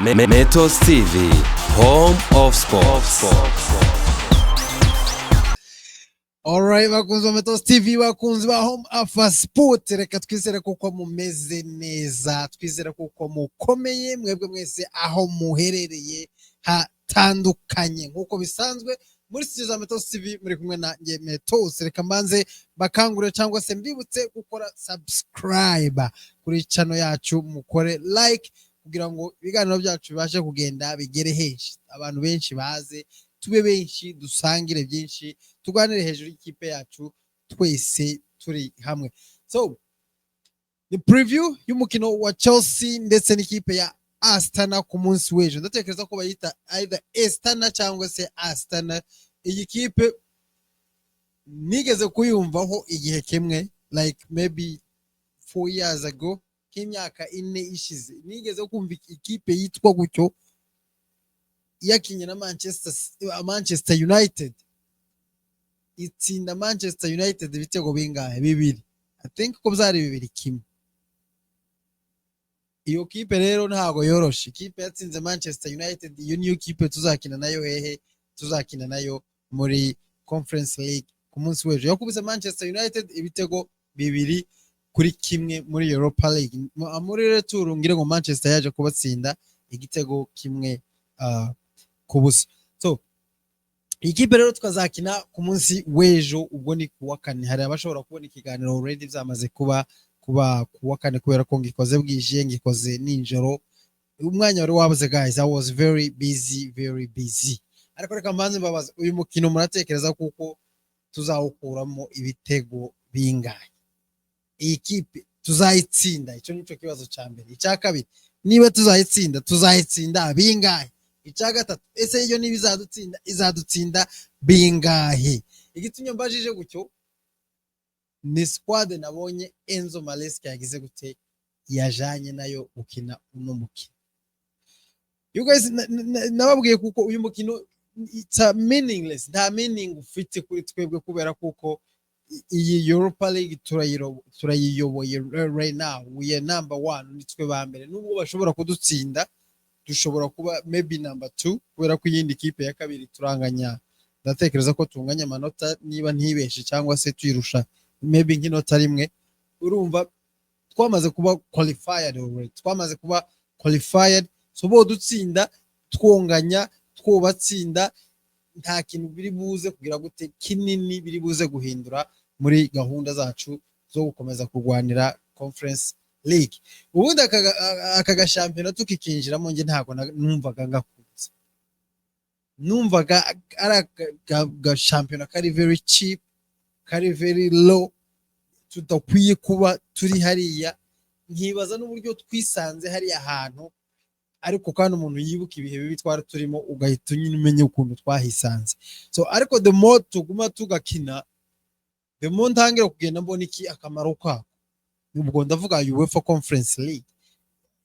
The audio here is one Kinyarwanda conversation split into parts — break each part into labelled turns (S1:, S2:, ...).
S1: Metos TV, home of sports.
S2: Alright, bakunzi ba Metos TV, bakunzi ba home of sport, reka twizere kuko mumeze neza, twizere kuko mukomeye mwebwe mwese aho muherereye hatandukanye nkuko bisanzwe muri studio za Metos TV muri kumwe na nge Metos. Reka mbanze bakangure cyangwa se mbibutse gukora subscribe kuri channel yacu, mukore like kugira ngo ibiganiro byacu bibashe kugenda bigere henshi, abantu benshi baze, tube benshi, dusangire byinshi, tuganire hejuru y'ikipe yacu twese turi hamwe. So the preview y'umukino wa Chelsea ndetse n'ikipe ya Astana ku munsi w'ejo, ndatekereza ko bayita either Astana cyangwa se Astana. Iyi kipe nigeze kuyumvaho igihe kimwe, like maybe 4 years ago, nk'imyaka 4 ishize, nigeze kumva ikipe yitwa gutyo yakinye na Manchester United, itsinda Manchester United ibitego bingahe? 2. I think ko byari 2-1. Iyo kipe rero ntago yoroshe, ikipe yatsinze Manchester United. Iyo niyo kipe tuzakina nayo hehe? Tuzakina nayo muri Conference League ku munsi w'ejo. Yakubise Manchester United ibitego 2-1 muri Europa League. Muri retour ngire ngo Manchester yaje kubatsinda igitego 1 ku busa. So ikipe rero tukazakina ku munsi w'ejo, ubwo ni kuwa kane. Hari abashobora kubona ikiganiro already byamaze kuba kuwa kane kubera ko ngikoze bwije, ngikoze ninjoro, umwanya wari wabuze guys. I was very busy. Ariko reka mbanze mbabaza, uyu mukino muratekereza kuko tuzawukuramo ibitego bingahe? Iyi kipe tuzayitsinda? Icyo nico kibazo cya mbere. Icya kabiri, niba tuzayitsinda bingahe? Icya gatatu, ese iyo niba izadutsinda bingahe? Igitumye mbajije gutyo ni squad nabonye Enzo Maresca yagize gute yajanye nayo gukina uno mukino. You guys, nababwiye kuko uyu mukino it's a meaningless, nta meaning ufite kuri twebwe kubera kuko iyi Europa League turayiyoboye right now. We are number 1, nitwe ba mbere. Nubwo bashobora kudutsinda, dushobora kuba maybe number 2 kubera ko iyindi kipe ya kabiri turanganya. Ndatekereza ko tunganya amanota niba ntibeshe, cyangwa se tuyirusha maybe nk'inota rimwe. Urumva twamaze kuba qualified already, so bo dutsinda, twonganya, twobatsinda, nta kintu biri buze kugira gute kinini biri buze guhindura muri gahunda zacu zo gukomeza kurwanira Conference League. Ubundi aka shampiyona tukikinjiramo nge ntago numvaga ngakunze, numvaga ari shampiyona kari very cheap, kari very low, tudakwiye kuba turi hariya. Nkibaza n'uburyo twisanze hariya hantu, ariko kandi umuntu yibuka ibihe bibi twari turimo ugahita nyine umenye ukuntu twahisanze. So ariko the more tuguma tugakina, the more ntangira kugenda mbona iki akamaro kako. Ubwo ndavuga UEFA Conference League.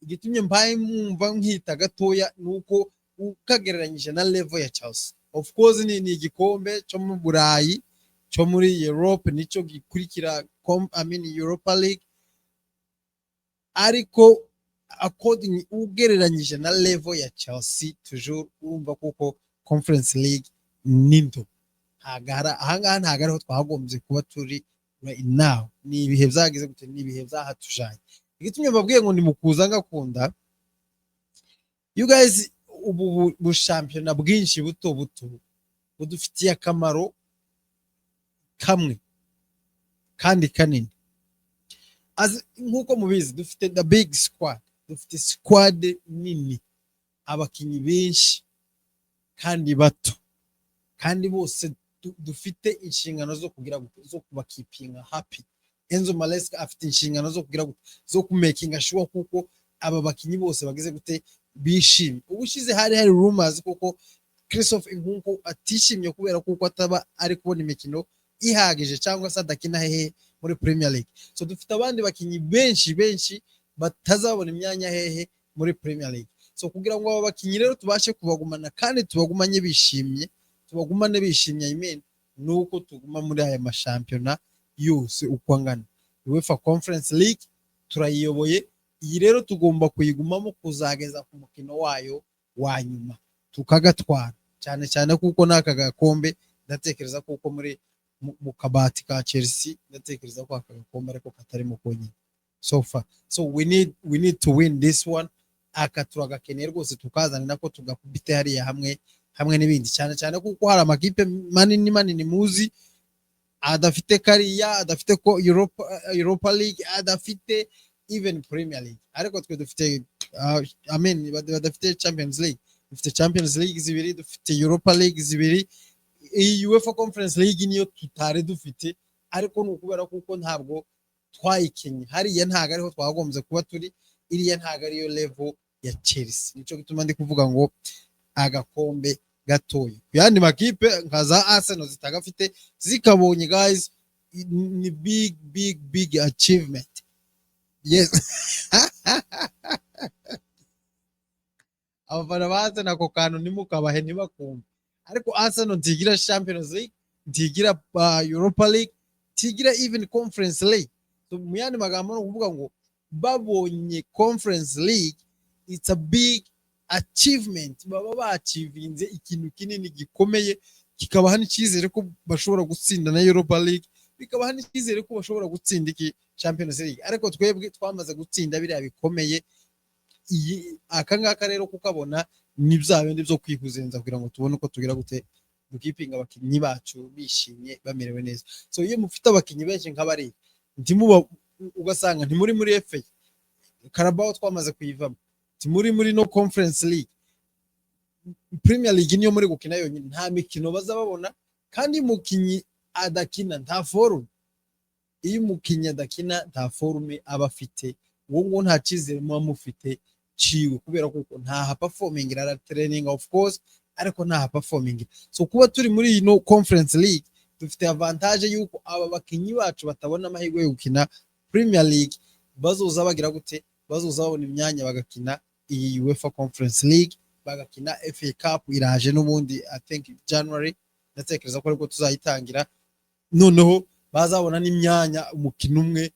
S2: Igitumye mbaye mwumva nkita gatoya nuko ukagereranyije na level ya Chelsea. Of course ni igikombe cyo mu Burayi, cyo muri Europe, nico gikurikira Europa League, ariko according ugereranyije na level ya Chelsea toujours urumva kuko Conference League nindo ahangaha ntagaraho twagombye kuba turi right now. Ni ibihe byagize gute, ni ibihe byahatujanye. Igitumye mbabwiye ngo ndimukuza ngakunda you guys. Ubu bushampiyona bwinshi buto budufitiye akamaro kamwe kandi kanini. Nkuko mubizi, dufite the big squad, dufite squad nini, abakinyi benshi kandi bato, kandi bose dufite inshingano zo kugira zo kubakipinga happy. Enzo Maresca afite inshingano zo kugira zo kumakinga sure kuko aba bakinyi bose bagize gute bishimye. Ubushize hari rumors kuko Christophe Nkunku atishimye kubera kuko ataba ari kubona imikino ihagije cyangwa se adakina hehe muri Premier League. So dufite abandi bakinyi benshi batazabona imyanya hehe muri Premier League. So kugira ngo aba bakinyi rero tubashe kubagumana kandi tubagumanye bishimye, I mean, nuko tuguma muri aya mashampiyona yose uko angana. UEFA Conference League turayiyoboye, iyi rero tugomba kuyigumamo kuzageza ku mukino wayo wa nyuma tukagatwara, cyane cyane kuko n'aka gakombe ndatekereza kuko mu kabati ka Chelsea ndatekereza ko aka gakombe ariko katarimo konyine so far. So we need to win this one. Aka turagakeneye rwose tukazana nako tugakubite hariya hamwe n'ibindi, cyane cyane kuko hari amakipe manini muzi adafite kariya, adafite ko Europa League, adafite even Premier League, ariko twe dufite badafite Champions League. Dufite Champions League zibiri, dufite Europa League zibiri, UEFA Conference League niyo tutari dufite, ariko ni ukubera kuko ntabwo twayikenye hariya, ntago ariho twagombye kuba turi, iriya ntago ariyo level ya Chelsea. Nico gituma ndi kuvuga ngo agakombe gatoya yandi makipe nka za Arsenal zitagafite zikabonye guys, ni big achievement. Yes. Abafana baze nako kantu nimukabahe ntibakumva, ariko Arsenal ntigira Champions League, ntigira Europa League, ntigira even Conference League. So mu yandi magambo no kuvuga ngo babonye Conference League, it's a big achievement. Baba bachivinze ikintu kinini gikomeye, kikabaha n'icyizere ko bashobora gutsinda na Europa League, bikabaha n'icyizere ko bashobora gutsinda iki Champions League. Ariko twebwe twamaze gutsinda biriya bikomeye, aka ngaka rero kukabona ni bya bindi byo kwihuzenza kugira ngo tubone uko tugira gute dukipinga abakinnyi bacu bishimye bamerewe neza. So iyo mufite abakinnyi benshi nk'abari ntimuba ugasanga ntimuri FA, Carabao twamaze kuyivamo, ntimuri no Conference League, Premier League niyo muri gukina yonyine, nta mikino bazababona, kandi mukinyi adakina nta forum. Iyo umukinyi adakina nta forum aba afite, uwo ngo nta cyizere muba mufite ciwe, kubera kuko nta performing ra training of course, ariko nta performing. So kuba turi muri no Conference League dufite avantage yuko aba bakinyi bacu batabona amahirwe yo gukina Premier League, bazoza bagira gute, bazoza babona imyanya bagakina iyi UEFA Conference League, bagakina FA Cup iraje n'ubundi I think January, ndatekereza ko ariko tuzayitangira, noneho bazabona n'imyanya umukino umwe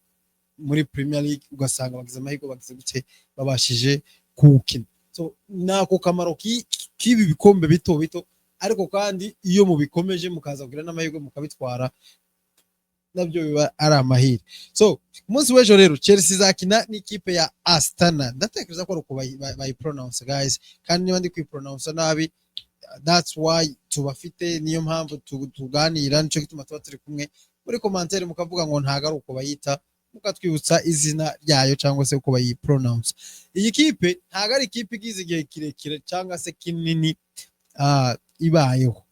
S2: muri Premier League, ugasanga bagize amahirwe bagize gute babashije kuwukina. So nako kamaro k'ibi bikombe bito, ariko kandi iyo mubikomeje mukaza kugira n'amahirwe mukabitwara, nabyo biba ari amahirwe. So umunsi w'ejo rero Chelsea izakina n'ikipe ya Astana, ndatekereza ko uko bayi pronounce guys, kandi niba ndi kwipronounce nabi that's why tubafite, niyo mpamvu tuganira, nico gituma tuba turi kumwe muri commentaire mukavuga ngo ntago ari uko bayita, mukatwibutsa izina ryayo cyangwa se uko bayi pronounce. Iyi kipe ntago ari ikipe igize igihe kirekire cyangwa se kinini ibayeho.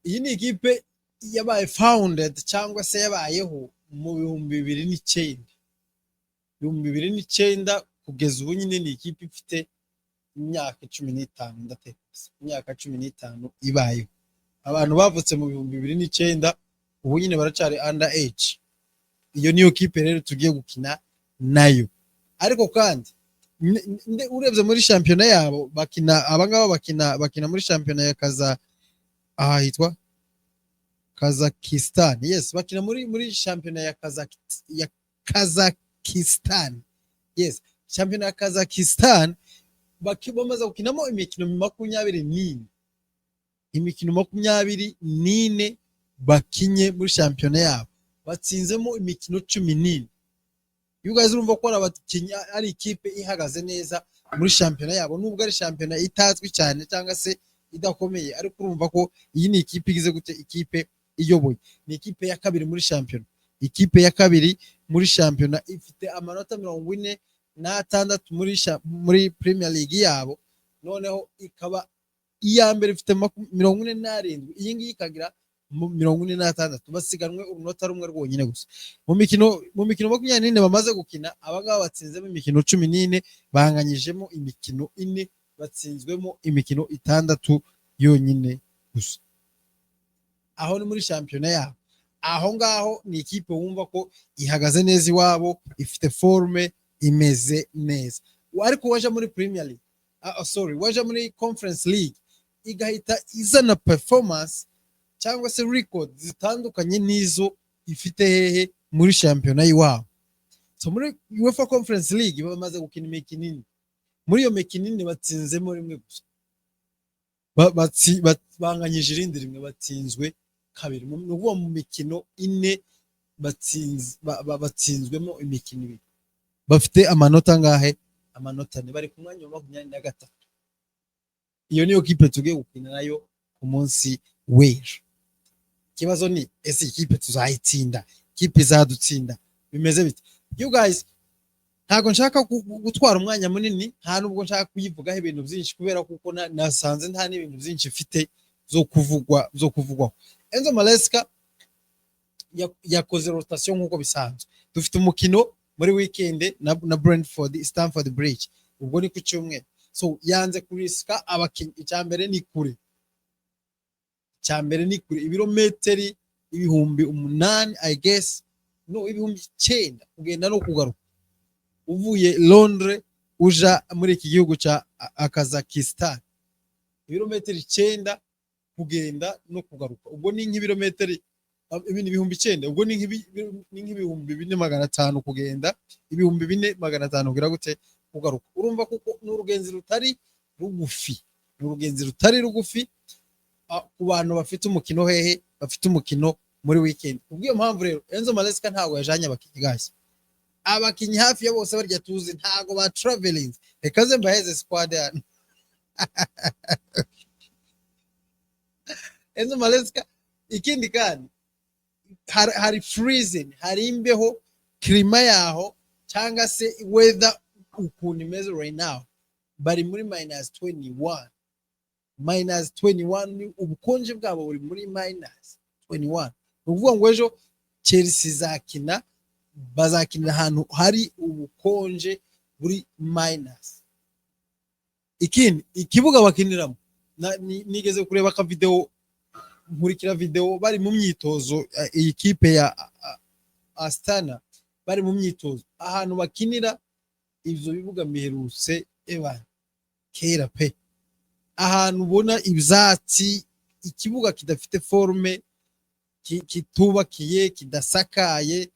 S2: Iyi ni ikipe yabaye founded cyangwa se yabayeho mu 2009 kugeza ubu nyine ni ikipe ifite imyaka 15, ndatekereza imyaka 15 ibayeho. Abantu bavutse mu 2009 ubu nyine baracari under age. Iyo niyo kipe rero tugiye gukina nayo, ariko kandi urebye muri shampiyona yabo bakina, abangaba bakina muri shampiyona ya hitwa Kazakhstan. Yes, bakina muri shampiyona ya Kazakhstan. Yes, shampiyona ya Kazakhstan bamaze gukinamo imikino 24, imikino 24 bakinye muri shampiyona yabo, batsinzemo imikino 14. You guys urumva ko abakinyi ari ikipe ihagaze neza muri shampiyona yabo, nubwo ari shampiyona itazwi cyane cyangwa se idakomeye, ariko urumva ko iyi ni ikipe igize gute, ikipe iyoboye, ni ikipe ya kabiri muri shampiyona. Ikipe ya kabiri muri shampiyona ifite amanota 46 muri Premier League yabo, noneho ikaba iya mbere ifite 47, iyi ngiyi ikagira 46, basiganwe umunota rumwe rwonyine gusa. Mu mikino 24 bamaze gukina, abangaba batsinzemo imikino 14, banganyijemo imikino 4, batsinzwemo imikino 6 yonyine gusa. Aho ni muri shampiyona yabo. Aho ngaho ni ikipe wumva ko ihagaze neza iwabo, ifite forme imeze neza. Ariko waje muri Premier League, waje muri Conference League, igahita izana performance cyangwa se record zitandukanye nizo ifite hehe muri shampiyona y'iwabo. so muri UEFA Conference League bamaze gukina imikino ine, muri iyo mikino ine batsinzemo rimwe gusa, banganyije irindi rimwe, batsinzwe kabiri. Ni ukuvuga mu mikino ine batsinzwemo imikino ibiri, bafite amanota angahe? Amanota 4, bari ku mwanya wa 23. Iyo niyo kipe tugiye gukina nayo ku munsi w'ejo. Ikibazo ni ese ikipe tuzayitsinda, ikipe izadutsinda, bimeze bite? You guys, ntago nshaka gutwara umwanya munini, nta nubwo nshaka kuyivugaho ibintu byinshi, kubera kuko nasanze nta n'ibintu byinshi mfite zo kuvugwaho. Enzo Maresca yakoze rotation nk'uko bisanzwe. Dufite umukino muri weekend na Brentford, Stamford Bridge, ubwo ni ku cyumweru. So yanze kuriska abakinnyi. Icyambere ni kure, ibirometeri 8,000 I guess, no 9,000 kugenda no kugaruka, uvuye Londres uja muri iki gihugu ca Kazakhstan, ibirometeri 9 kugenda no kugaruka. Ubwo ni nk'ibirometeri 9,000, ubwo ni nk'ibihumbi 4,500 kugenda, 4,500 kugira gute kugaruka. Urumva kuko n'urugenzi rutari rugufi, ku bantu bafite umukino hehe, bafite umukino muri weekend. Ubwiyo mpamvu rero Enzo Maresca ntago yajanye abakinyi guys, abakinyi hafi ya bose barya tuzi ntago ba traveling. Reka ze mbaheze squad yani. Enzo Maresca ikindi kandi hari freezing, hari imbeho, klima yaho cyangwa se weather ukuntu imeze right now, bari muri -21. -21 ubukonje bwabo buri muri -21. Uvuga ngo ejo Chelsea bazakinira ahantu hari ubukonje buri minus. Ikindi ikibuga bakiniramo, nigeze kureba ka video, nkurikira video bari mu myitozo, iyi kipe ya Astana bari mu myitozo, ahantu bakinira ivyo bibuga miherutse kera pe, ahantu ubona ibyatsi, ikibuga kidafite forme, kitubakiye, kidasakaye.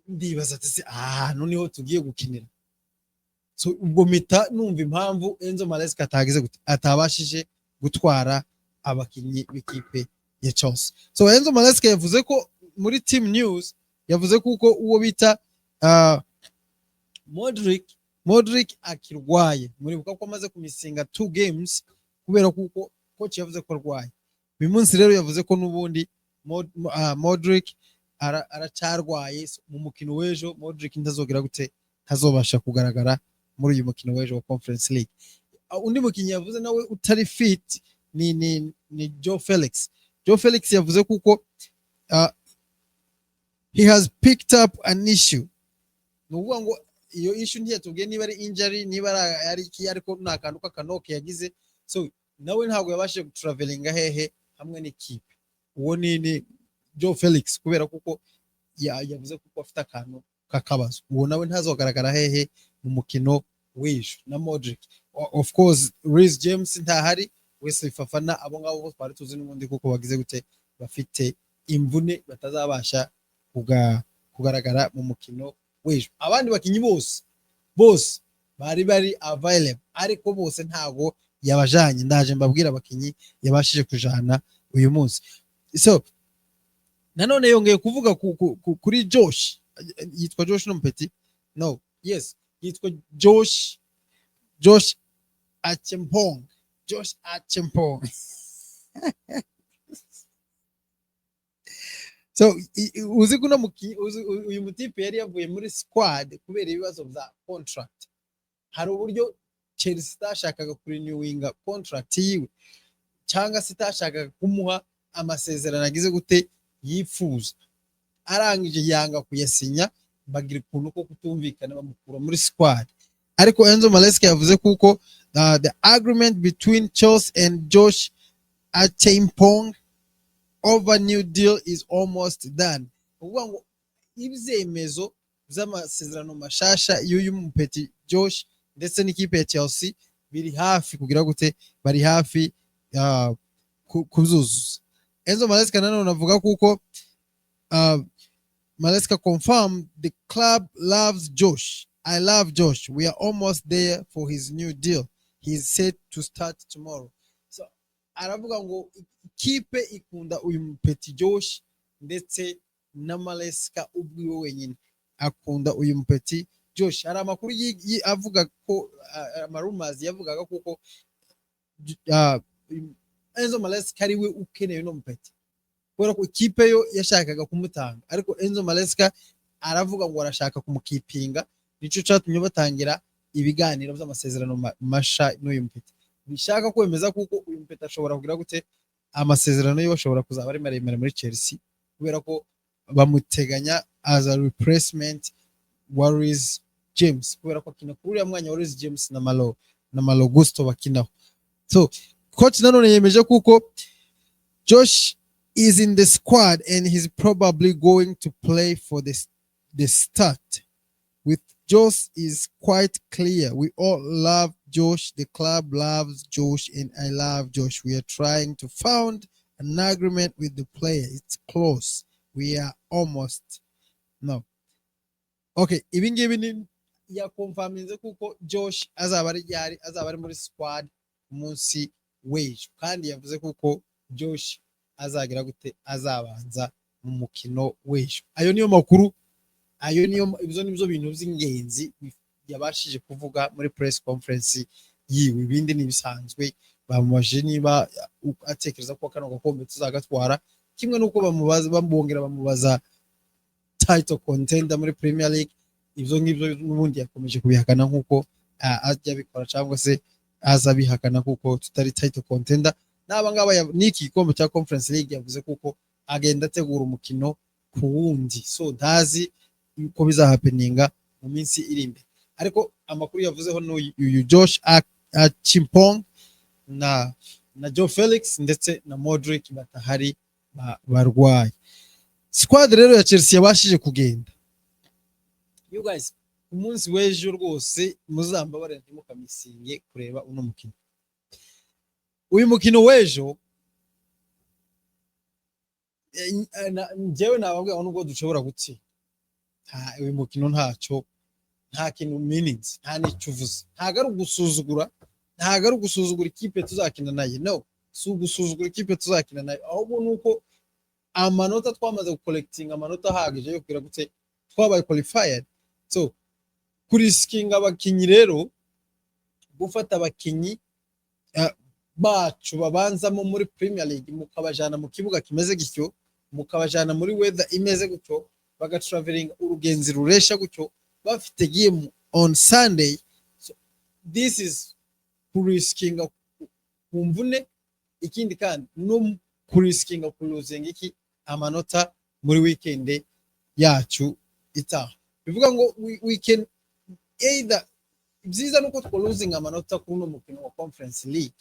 S2: Ndibaza ati ahantu niho tugiye gukinira. So ubwo mita numva impamvu Enzo Maresca atabashije gutwara abakinyi b'ikipe ya Chelsea. So Enzo Maresca yavuze ko muri team news, yavuze kuko uwo bita Modric akirwaye, muribuka ko amaze kumisinga 2 games kubera kuko coach yavuze ko arwaye. Uyu munsi rero yavuze ko nubundi Modric aracarwaye. Mu mukino w'ejo Modric ntazogera gute, ntazobasha kugaragara muri uyu mukino w'ejo wa Conference League. Undi mukinyi yavuze nawe utari fit ni Joe Felix. Joe Felix yavuze kuko he has picked up an issue. Nuvuga ngo iyo issue ntiyatubwiye niba ari injury, niba ari iki, ariko nakanduka kanoke yagize. So nawe ntabwo yabashije gutravelinga hehe hamwe n'ikipe. Uwo ni Joe Felix, kubera kuko yavuze kuko afite akantu kakabazo. Uwo nawe ntazogaragara hehe mu mukino w'ejo na Modric. Of course Reece James ntahari, wese Fafana, abo ngabo twari tuzi n'ubundi kuko bagize gute, bafite imvune batazabasha kugaragara mu mukino w'ejo. Abandi bakinyi bose bari available, ariko bose ntago yabajanye. Ndaje mbabwira abakinyi yabashije kujana uyu munsi. So nanone yongeye kuvuga kuri Josh, yitwa Josh Nompeti, no, yes, yitwa Josh Achempong. So uzi kuno uyu mutipe yari yavuye muri squad kubera ibibazo bya contract. Hari uburyo Chelsea itashakaga kurenewinga contract yiwe, cyangwa se itashakaga kumuha amasezerano agize gute yifuza, arangije yanga kuyasinya, bagira ukuntu ko kutumvikana bamukura muri squad. Ariko Enzo Maresca yavuze kuko the agreement between Chelsea and Josh Achempong over new deal is almost done. Uvuga ngo ibyemezo by'amasezerano mashasha y'uyu mupeti Josh ndetse n'ikipe ya Chelsea biri hafi kugira gute, bari hafi kuzuza. Enzo Maresca nanone avuga kuko Maleska confirmed the club loves Josh. I love Josh. We are almost there for his new deal. He's set to start tomorrow. So aravuga ngo ikipe ikunda uyu mupeti Josh ndetse na Maleska ubwiwe wenyine akunda uyu mupeti Josh. Hari amakuru avuga ko amarumazi yavugaga kuko Enzo Maleska ari we ukeneye no mupeti kubera ko ikipe yo yashakaga kumutanga, ariko Enzo Maleska aravuga ngo arashaka kumukipinga, nico cyatumye batangira ibiganiro by'amasezerano masha n'uyu mupeti. Bishaka kwemeza kuko uyu mupeti ashobora kugira gute amasezerano yo ashobora kuzaba ari maremare muri Chelsea kubera ko bamuteganya as a replacement wa Reece James kubera ko akina kuri ya mwanya wa Reece James na Malo Gusto bakinaho. So coach nanone yemeje kuko Josh is in the squad and he's probably going to play for the start. With Josh is quite clear. We all love Josh. The club loves Josh and I love Josh. We are trying to find an agreement with the player. It's close. We are almost. No. Okay, ibingibi ni ya confirminze kuko Josh azaba ari muri squad umunsi w'ejo, kandi yavuze kuko Josh azagira gute azabanza mu mukino w'ejo. Ayo niyo makuru, ibyo nibyo bintu by'ingenzi yabashije kuvuga muri press conference yiwe. Ibindi nibisanzwe bamubaje niba atekereza ko kano gakombe tuzagatwara, kimwe nuko bamubaza title contender muri Premier League. Ibyo ngibyo n'ubundi yakomeje kubihakana nkuko ajya bikora cyangwa se azabihakana kuko tutari title contender. Naba ngaba niki gikombe cya Conference League yavuze kuko agenda ategura umukino ku wundi, so ntazi uko bizahapeninga mu minsi iri imbere. Ariko amakuru yavuzeho n'uyu Josh Chimpong na Joe Felix ndetse na Modric batahari barwaye. Squad rero ya Chelsea yabashije kugenda. You guys, umunsi w'ejo rwose muzambabarira ntimukamisinge kureba uno mukino. Uyu mukino w'ejo njyewe nababwira ngo nubwo dushobora gutsinda, uyu mukino nta kintu meanings, nta n'icyo uvuze. Ntago ari ugusuzugura ikipe tuzakina nayo, no, si ugusuzugura ikipe tuzakina nayo, ahubwo nuko amanota twamaze gucollecting amanota ahagije yo kugira gute twabaye qualified. So kuriskinga abakinyi rero, gufata abakinyi bacu babanzamo muri Premier League mukabajana mu kibuga kimeze gityo, mukabajana muri weather imeze gutyo, bagatraveling urugenzi ruresha gutyo, bafite game on Sunday. So this is kuriskinga kumvune, ikindi kandi no kuriskinga kulosing iki amanota muri weekend yacu itaha. Bivuga ngo we can either byiza nuko twolosing amanota kuno mukino wa Conference League,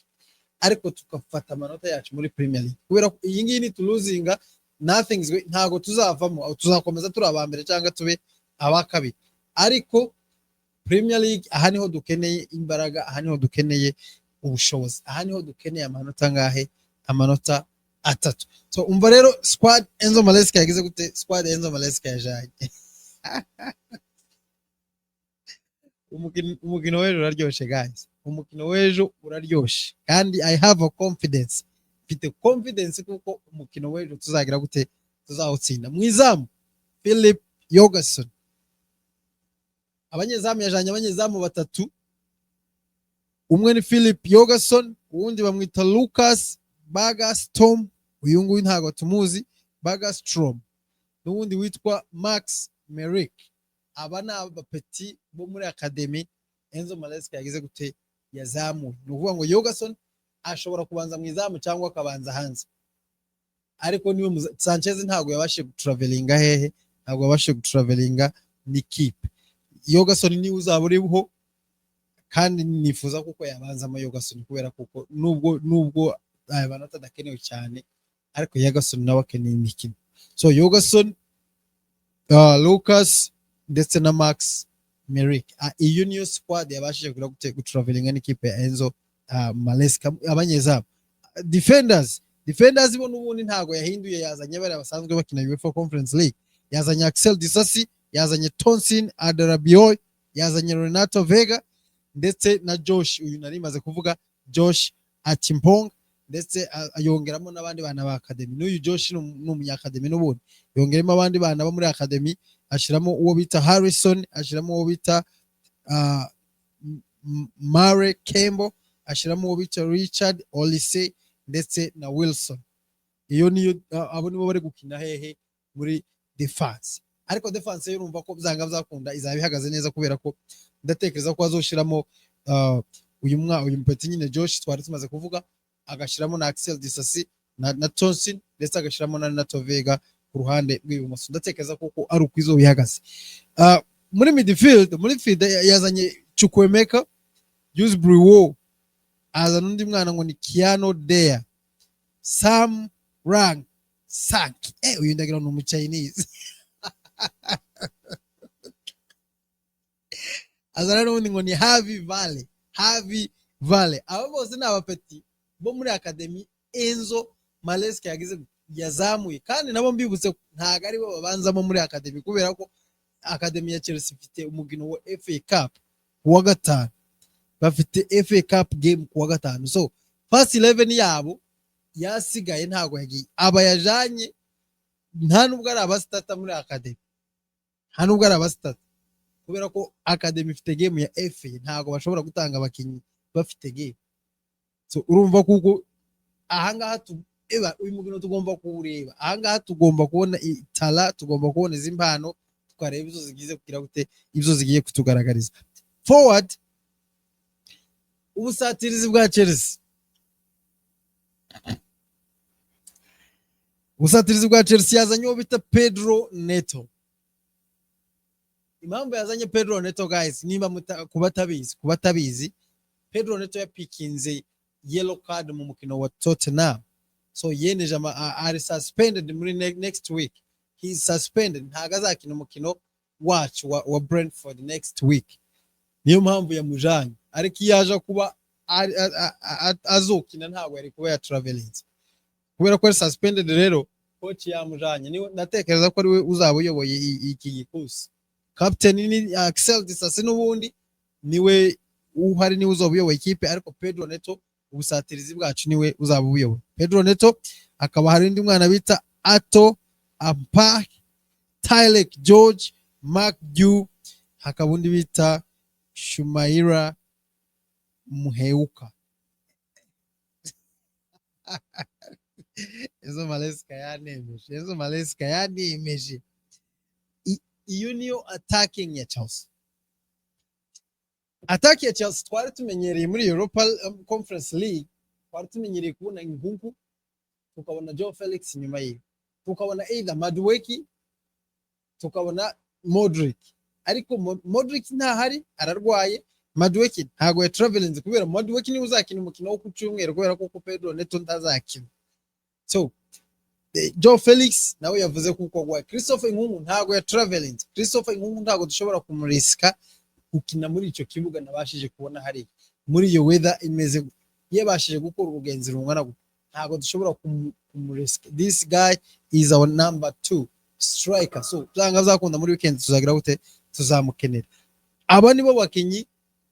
S2: ariko tukafata amanota yacu muri Premier League kubera iyi ngiyi ni tulosinga nothing, ntago tuzavamo aho tuzakomeza turi abambere cyangwa tube abakabiri. Ariko Premier League aha niho dukeneye imbaraga, aha niho dukeneye ubushobozi, aha niho dukeneye amanota ngahe, amanota atatu. So umva rero squad Enzo Maleska yagize gute, squad Enzo Maleska yajaye. Umukino w'ejo uraryoshe guys, umukino w'ejo uraryoshe kandi I have a confidence, mfite confidence kuko umukino w'ejo tuzagira gute tuzawutsinda. Mwizamu Philip Jorgensen, abanyezamu yajanye abanyezamu batatu, umwe ni Philip Jorgensen, uwundi bamwita Lucas Bagastom, uyu nguyu ntago tumuzi, Bagastrom, n'uwundi witwa Max Merrick. Aba ni abapeti bo muri academy Enzo Maleska yagize gute yazamuye. Ni ukuvuga ngo Jorgensen ashobora kubanza mwizamu cyangwa akabanza hanze, ariko niwe Sanchez ntago yabashe gutravelinga hehe, ntago yabashe gutravelinga n'ikipe. Jorgensen ni uzaburiho kandi nifuza kuko yabanza mu Jorgensen kubera kuko nubwo abanota dakenewe cyane, ariko Jorgensen nawe akeneye imikino. So Jorgensen, Lucas ndetse na Max Merrick, iyo niyo squad yabashije kugira gutravelinga n'ikipe ya Enzo Maleska. Abanyezamu defenders bo n'ubundi ntago yahinduye, yazanye bari basanzwe bakina UEFA Conference League. yazanye Axel Disasi, yazanye Tonsin Adarabioy, yazanye Renato Vega ndetse na Josh, uyu nari maze kuvuga Josh Achimpong, ndetse yongeramo n'abandi bana ba academy. N'uyu Josh ni umunya academy n'ubundi, yongeramo abandi bana bo muri academy, ashiramo uwo bita Harrison, ashiramo uwo bita Mare Kembo, ashiramo uwo bita Richard Olise ndetse na Wilson. Iyo niyo abo nibo bari gukina hehe muri defense. Ariko defense yo urumva ko byanga byakunda izaba ihagaze neza, kubera ko ndatekereza ko azoshiramo uyu mpeti nyine Josh twari tumaze kuvuga, agashiramo na Axel Disasi na Tonsin, ndetse agashiramo na Renato Vega ku ruhande rw'ibumoso. Ndatekereza ko ari ukwizo bihagaze. Muri midfield yazanye Chukwemeka, Dewsbury Wall, azana undi mwana ngo ni Kiano Dea, Sam Rang Sak, uyu ndagira ni umuchinese azana n'undi ngo ni Harvey Valley. Abo bose ni abapeti bo muri academy Enzo Maresca yazamuye, kandi nabo mbibutse ntago ari bo babanzamo muri academy, kubera ko academy ya Chelsea ifite umugino wa FA Cup kuwa gatanu, bafite FA Cup game kuwa gatanu. So first 11 yabo yasigaye ntago yagiye, aba yajanye nta nubwo ari abastata muri academy, nta nubwo ari abastata, kubera ko academy ifite game ya FA, ntago bashobora gutanga abakinyi bafite game. So urumva kuko ahangaha uyu mugino tugomba kuwureba, ahangaha tugomba kubona itala, tugomba kubona izi mpano, tukareba izo zigize kugira gute, ibyo zigiye kutugaragariza. Forward, ubusatirizi bwa Chelsea. Ubusatirizi bwa Chelsea yazanye uwo bita Pedro Neto. Impamvu yazanye Pedro Neto guys, nimba kubatabizi, Pedro Neto yapikinze yellow card mu mukino wa Tottenham. So yeneje ari suspended muri next week. He is suspended, ntago azakina umukino wacu wa Brentford next week. Niyo mpamvu yamujanye, ariko yaje kuba azokina ntago yari kuba ya traveling, kubera ko ari suspended. Rero coach yamujanye, niwe natekereza ko ari we uzaba uyoboye iki gikusi. Captain ni Axel Disasi, n'ubundi niwe uhari, niwe uzaba uyoboye ikipe, ariko Pedro Neto ubusatirizi bwacu niwe uzaba uyoboye. Pedro Neto akaba hari undi mwana bita Ato Ampah, Tylek George, Mark Dew, hakaba undi bita Shumaira Muheuka. Enzo Maresca yanemeje. Iyo niyo attacking ya Chelsea. Attack ya Chelsea twari tumenyereye muri Europa Conference League, twari tumenyereye kubona Nkunku, tukabona Joe Felix nyuma ye, tukabona either Madueke, tukabona Modric. Ariko Modric ntahari, ararwaye. Madueke ntago ya traveling, kubera Madueke ni uzakina umukino wo ku cyumweru, kubera ko Pedro Neto ntazakina. So Joe Felix nawe yavuze kuko gwa Christopher Nkunku ntago ya traveling. Christopher Nkunku ntago dushobora kumuriska ukina muri icyo kibuga nabashije kubona hari muri iyo weather imeze, yebashije gukora urugenzi rungana gute, ntago dushobora kumuriska. This guy is our number 2 striker. So byanga zakunda muri weekend tuzagira gute, tuzamukenera. Aba nibo bakinyi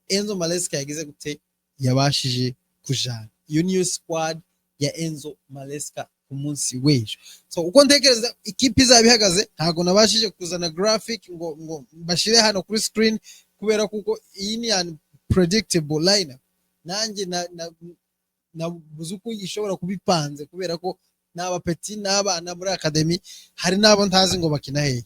S2: Enzo Maresca yagize gute, yabashije kujana. Iyo niyo squad ya Enzo Maresca ku munsi w'ejo. So uko ntekereza ikipe izabihagaze, ntago nabashije kuzana graphic ngo bashire hano kuri screen, kubera kuko iyi ni unpredictable lineup. Nanjye na buzuko ishobora kubipanze, kubera ko n'abapeti n'abana muri academy hari nabo ntazi ngo bakina hehe.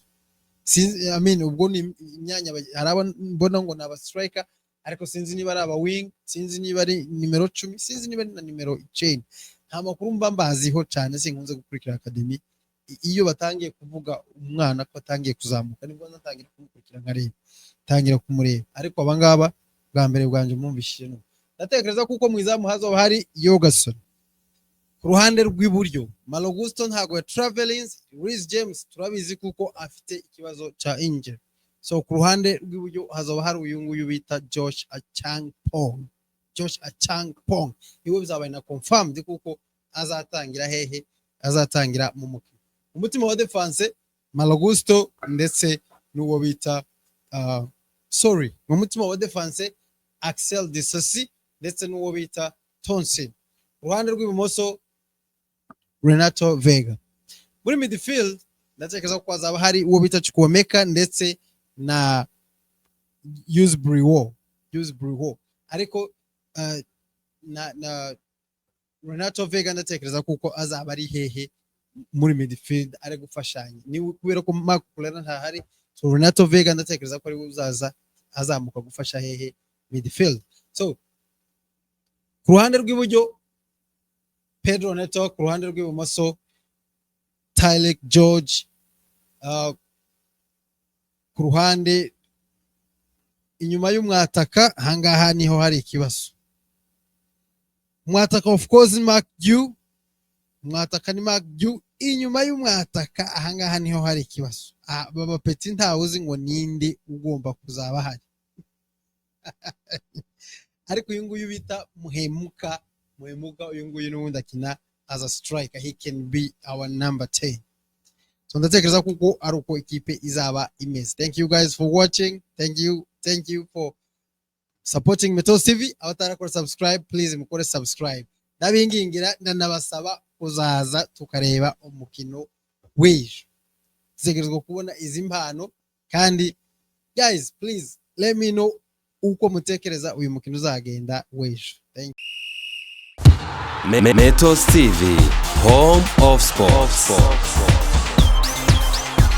S2: I mean ubwo ni imyanya haraba mbona ngo naba striker, ariko sinzi niba ari aba wing, sinzi niba ari nimero 10, sinzi niba ari na nimero 9. Nta makuru mba mbaziho cyane, sinkunze gukurikira academy. Iyo batangiye kuvuga umwana ko atangiye kuzamuka, nibwo natangira kumukurikira nkareba, tangira kumureba. Ariko abangaba bwa mbere bwanje mwumvishije no, ndatekereza kuko mwizamu hazo hari Yogason. Ku ruhande rw'iburyo Malo Gusto ntago ya traveling. Reece James turabizi kuko afite ikibazo cha injury. So ku ruhande rw'iburyo hazoba hari uyu nguyu bita Josh Achampong. Iwe bizabaye na confirmed kuko azatangira hehe, azatangira mu mukino. Umutima wa defense Malagusto ndetse n'uwo bita sorry mu mutima wa defense Axel Disasi ndetse n'uwo bita Tonsin. Uruhande rw'ibumoso Renato Vega. Muri midfield ndatekereza ko hazaba hari uwo bita Chukwuemeka ndetse na Yusbriwo ariko na Renato Vega ndatekereza kuko azaba ari hehe muri midfield ari gufashanya ni kubera ko Marc Kurera ntahari, so Renato Vega ndatekereza ko ari uzaza azamuka gufasha hehe midfield. So ku ruhande rw'iburyo Pedro Neto, ku ruhande rw'ibumoso Tyler George, ku ruhande inyuma y'umwataka ahangaha niho hari ikibazo. Umwataka of course Mark Dew, umwataka ni Mark Dew, inyuma y'umwataka ahangaha niho hari ikibazo. Baba Peti ntawuzi ngo ninde ugomba kuzaba hari. Ariko uyu nguyu bita Muhemuka uyu nguyu n'ubundi akina as a striker, he can be our number 10. So ndatekereza kuko ari uko ikipe izaba imeze. Thank you guys for watching. Thank you for supporting Metos TV. Abatarakora subscribe, please mukore subscribe. Ndabingingira ndanabasaba kuzaza tukareba umukino w'ejo. Tuzegerezwa kubona izi mpano kandi guys please let me know uko mutekereza uyu mukino uzagenda w'ejo. Thank you.
S1: Metos TV, home of sports.